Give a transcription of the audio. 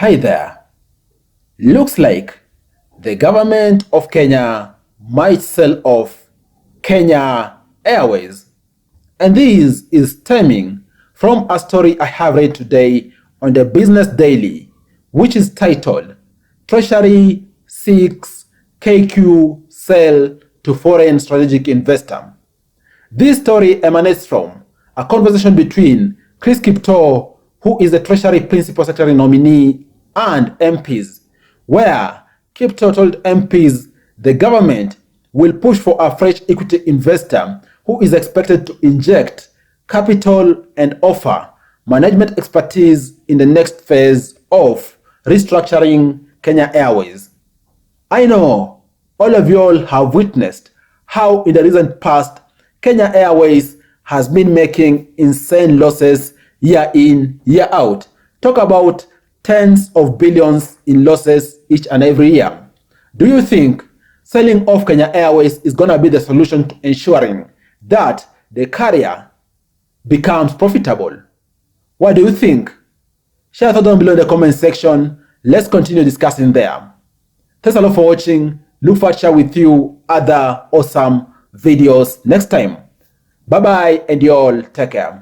Hi there. Looks like the government of Kenya might sell off Kenya Airways. And this is stemming from a story I have read today on the Business Daily, which is titled Treasury Seeks KQ Sell to Foreign Strategic Investor. This story emanates from a conversation between Chris Kiptoo, who is the Treasury Principal Secretary nominee, and MPs, where Kiptoo told MPs the government will push for a fresh equity investor who is expected to inject capital and offer management expertise in the next phase of restructuring Kenya Airways. I know all of you all have witnessed how in the recent past Kenya Airways has been making insane losses year in, year out. Talk about tens of billions in losses each and every year. Do you think selling off Kenya Airways is going to be the solution to ensuring that the carrier becomes profitable? What do you think? Share your thoughts down below in the comment section. Let's continue discussing there. Thanks a lot for watching. Look forward to share with you other awesome videos next time. Bye bye and you all take care.